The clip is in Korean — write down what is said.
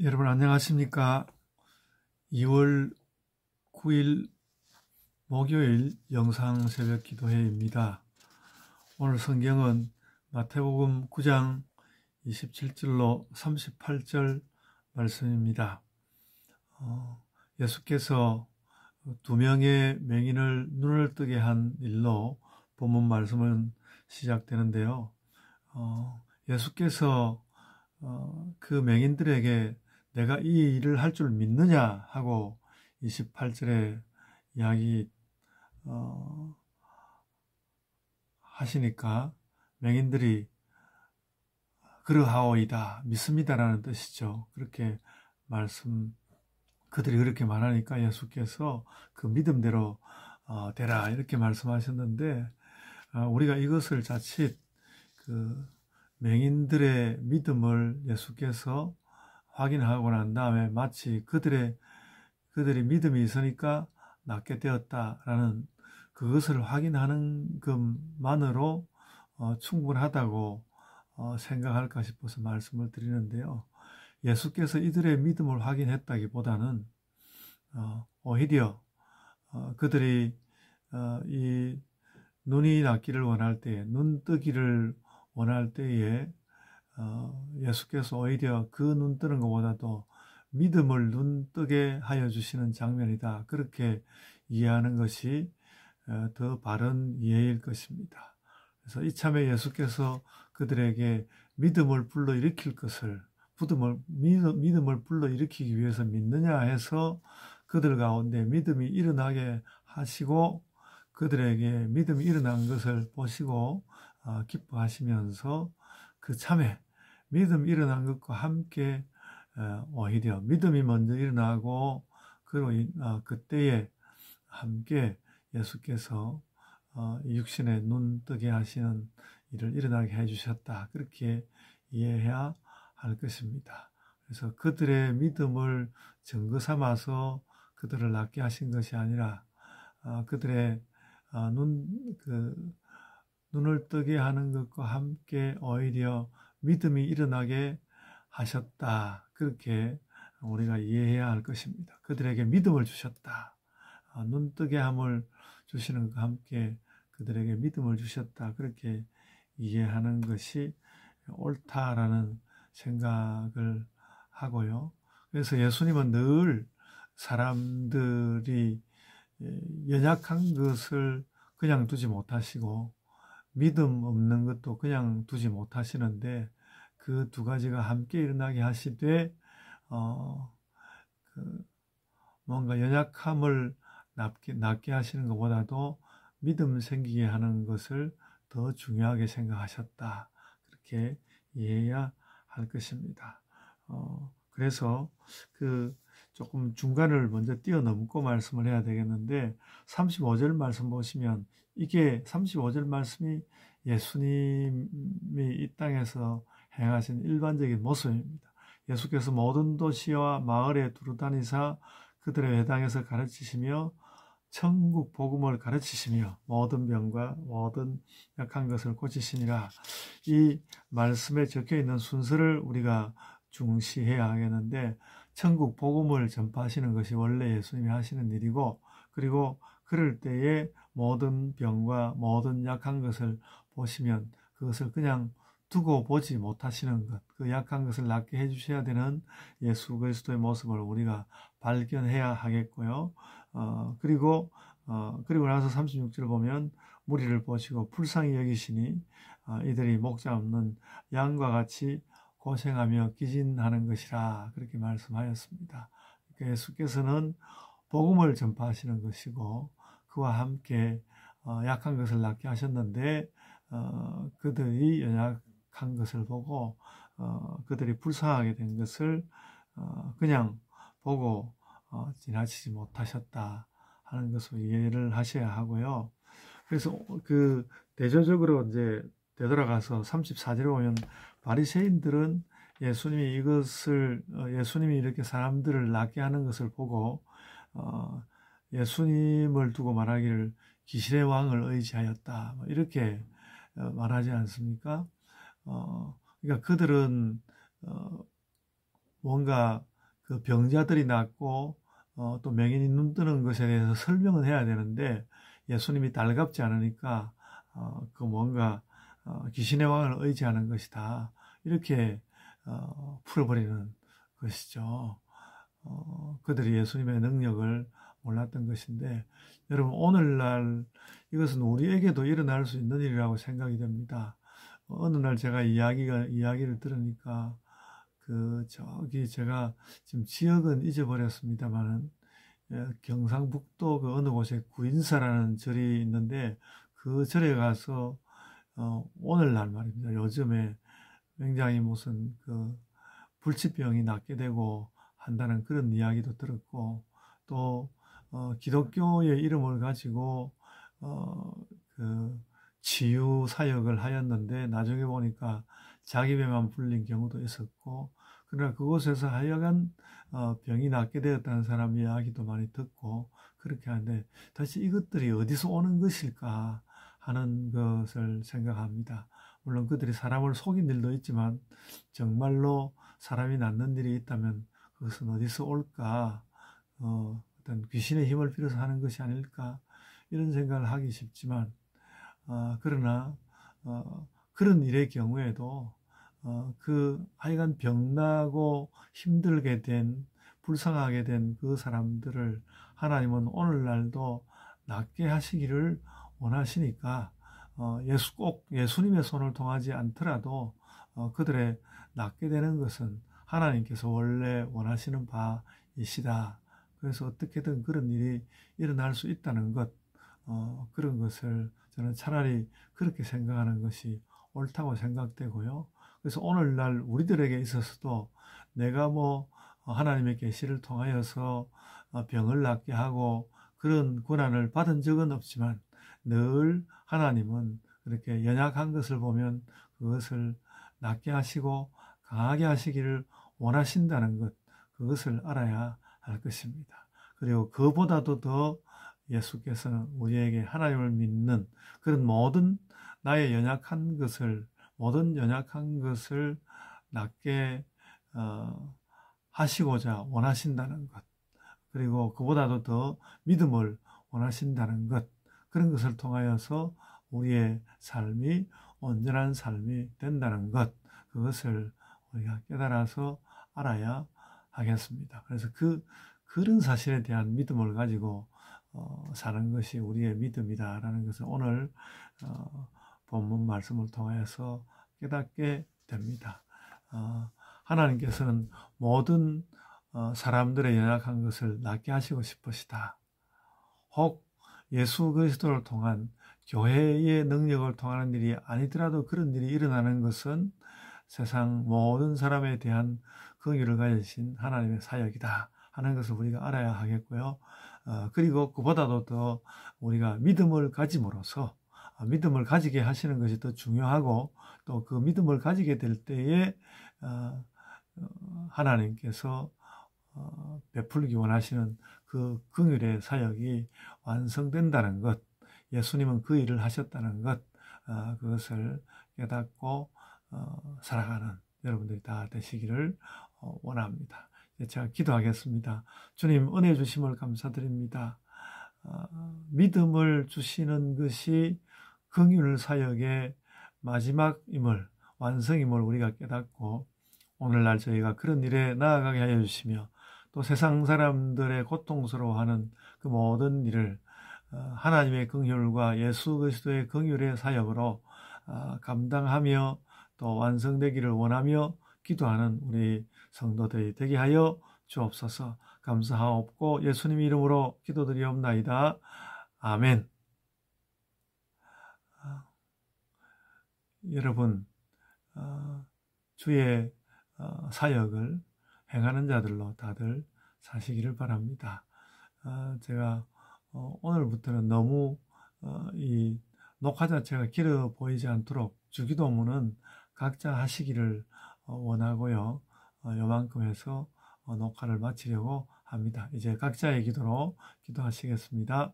여러분 안녕하십니까? 2월 9일 목요일 영상 새벽 기도회입니다. 오늘 성경은 마태복음 9장 27절로 38절 말씀입니다. 예수께서 두 명의 맹인을 눈을 뜨게 한 일로 본문 말씀은 시작되는데요. 예수께서 그 맹인들에게 내가 이 일을 할 줄 믿느냐 하고 28절에 이야기 하시니까 맹인들이 그러하오이다, 믿습니다라는 뜻이죠. 그들이 그렇게 말하니까 예수께서 그 믿음대로 되라 이렇게 말씀하셨는데, 우리가 이것을 자칫 그 맹인들의 믿음을 예수께서 확인하고 난 다음에 마치 그들이 믿음이 있으니까 낫게 되었다라는 그것을 확인하는 것만으로 충분하다고 생각할까 싶어서 말씀을 드리는데요. 예수께서 이들의 믿음을 확인했다기보다는 오히려 그들이 이 눈이 낫기를 원할 때에, 눈 뜨기를 원할 때에 예수께서 오히려 그 눈 뜨는 것보다도 믿음을 눈 뜨게 하여 주시는 장면이다, 그렇게 이해하는 것이 더 바른 이해일 것입니다. 그래서 이참에 예수께서 그들에게 믿음을 불러일으킬 것을, 믿음을 불러일으키기 위해서 믿느냐 해서 그들 가운데 믿음이 일어나게 하시고, 그들에게 믿음이 일어난 것을 보시고 기뻐하시면서 그 참에 믿음 일어난 것과 함께 오히려 믿음이 먼저 일어나고, 그리고 그때에 함께 예수께서 육신에 눈 뜨게 하시는 일을 일어나게 해주셨다, 그렇게 이해해야 할 것입니다. 그래서 그들의 믿음을 증거 삼아서 그들을 낫게 하신 것이 아니라 그들의 눈을 뜨게 하는 것과 함께 오히려 믿음이 일어나게 하셨다, 그렇게 우리가 이해해야 할 것입니다. 그들에게 믿음을 주셨다, 눈 뜨게 함을 주시는 것과 함께 그들에게 믿음을 주셨다, 그렇게 이해하는 것이 옳다라는 생각을 하고요. 그래서 예수님은 늘 사람들이 연약한 것을 그냥 두지 못하시고 믿음 없는 것도 그냥 두지 못하시는데, 그 두 가지가 함께 일어나게 하시되 뭔가 연약함을 낫게 하시는 것보다도 믿음 생기게 하는 것을 더 중요하게 생각하셨다, 그렇게 이해해야 할 것입니다. 그래서 조금 중간을 먼저 뛰어넘고 말씀을 해야 되겠는데, 35절 말씀 보시면 이게 35절 말씀이 예수님이 이 땅에서 행하신 일반적인 모습입니다. 예수께서 모든 도시와 마을에 두루다니사 그들의 회당에서 가르치시며 천국 복음을 가르치시며 모든 병과 모든 약한 것을 고치시니라. 이 말씀에 적혀 있는 순서를 우리가 중시해야 하겠는데, 천국 복음을 전파하시는 것이 원래 예수님이 하시는 일이고, 그리고 그럴 때에 모든 병과 모든 약한 것을 보시면 그것을 그냥 두고 보지 못하시는 것, 그 약한 것을 낫게 해주셔야 되는 예수 그리스도의 모습을 우리가 발견해야 하겠고요. 그리고 나서 36절 보면 무리를 보시고 불쌍히 여기시니 이들이 목자 없는 양과 같이 고생하며 기진하는 것이라, 그렇게 말씀하였습니다. 그러니까 예수께서는 복음을 전파하시는 것이고 그와 함께 약한 것을 낫게 하셨는데, 그들이 연약한 것을 보고 그들이 불쌍하게 된 것을 그냥 보고 지나치지 못하셨다 하는 것을 이해를 하셔야 하고요. 그래서 대조적으로 이제 되돌아가서 34절에 보면 바리새인들은 예수님이 이렇게 사람들을 낫게 하는 것을 보고 예수님을 두고 말하기를 기실의 왕을 의지하였다, 이렇게 말하지 않습니까? 그러니까 그들은 뭔가 그 병자들이 낫고 또 맹인이 눈 뜨는 것에 대해서 설명을 해야 되는데 예수님이 달갑지 않으니까 그 뭔가 귀신의 왕을 의지하는 것이다. 이렇게 풀어버리는 것이죠. 그들이 예수님의 능력을 몰랐던 것인데 여러분 오늘날 이것은 우리에게도 일어날 수 있는 일이라고 생각이 됩니다. 어느 날 제가 이야기를 들으니까 저기 제가 지금 지역은 잊어버렸습니다만은 경상북도 그 어느 곳에 구인사라는 절이 있는데 그 절에 가서 오늘날 말입니다. 요즘에 굉장히 무슨 그 불치병이 낫게 되고 한다는 그런 이야기도 들었고 또 기독교의 이름을 가지고 그 치유 사역을 하였는데 나중에 보니까 자기 배만 불린 경우도 있었고 그러나 그곳에서 하여간 병이 낫게 되었다는 사람 이야기도 많이 듣고 그렇게 하는데 다시 이것들이 어디서 오는 것일까 하는 것을 생각합니다. 물론 그들이 사람을 속인 일도 있지만 정말로 사람이 낫는 일이 있다면 그것은 어디서 올까? 어떤 귀신의 힘을 빌어서 하는 것이 아닐까? 이런 생각을 하기 쉽지만 그러나 그런 일의 경우에도 하여간 병나고 힘들게 된 불쌍하게 된 그 사람들을 하나님은 오늘날도 낫게 하시기를 원하시니까 꼭 예수님의 손을 통하지 않더라도 그들의 낫게 되는 것은 하나님께서 원래 원하시는 바이시다. 그래서 어떻게든 그런 일이 일어날 수 있다는 것, 그런 것을 저는 차라리 그렇게 생각하는 것이 옳다고 생각되고요. 그래서 오늘날 우리들에게 있어서도 내가 하나님의 계시를 통하여서 병을 낫게 하고 그런 권한을 받은 적은 없지만 늘 하나님은 그렇게 연약한 것을 보면 그것을 낫게 하시고 강하게 하시기를 원하신다는 것, 그것을 알아야 할 것입니다. 그리고 그보다도 더 예수께서는 우리에게 하나님을 믿는 그런 모든 연약한 것을 낫게 하시고자 원하신다는 것, 그리고 그보다도 더 믿음을 원하신다는 것, 그런 것을 통하여서 우리의 삶이 온전한 삶이 된다는 것, 그것을 우리가 깨달아서 알아야 하겠습니다. 그래서 그런 사실에 대한 믿음을 가지고 사는 것이 우리의 믿음이다라는 것을 오늘 본문 말씀을 통해서 깨닫게 됩니다. 하나님께서는 모든 사람들의 연약한 것을 낫게 하시고 싶으시다. 혹 예수 그리스도를 통한 교회의 능력을 통하는 일이 아니더라도 그런 일이 일어나는 것은 세상 모든 사람에 대한 긍휼을 가지신 하나님의 사역이다 하는 것을 우리가 알아야 하겠고요. 그리고 그보다도 더 우리가 믿음을 가짐으로써 믿음을 가지게 하시는 것이 더 중요하고 또 그 믿음을 가지게 될 때에 하나님께서 베풀기 원하시는 그 긍휼의 사역이 완성된다는 것, 예수님은 그 일을 하셨다는 것, 그것을 깨닫고 살아가는 여러분들이 다 되시기를 원합니다. 제가 기도하겠습니다. 주님 은혜 주심을 감사드립니다. 믿음을 주시는 것이 긍휼 사역의 마지막임을, 완성임을 우리가 깨닫고 오늘날 저희가 그런 일에 나아가게 하여 주시며 또 세상 사람들의 고통스러워하는 그 모든 일을 하나님의 긍휼과 예수 그리스도의 긍휼의 사역으로 감당하며 또 완성되기를 원하며 기도하는 우리 성도들이 되게 하여 주옵소서. 감사하옵고 예수님 이름으로 기도드리옵나이다. 아멘. 여러분 주의 사역을 행하는 자들로 다들 사시기를 바랍니다. 제가 오늘부터는 너무 이 녹화 자체가 길어 보이지 않도록 주기도문은 각자 하시기를 원하고요. 요만큼 해서 녹화를 마치려고 합니다. 이제 각자의 기도로 기도하시겠습니다.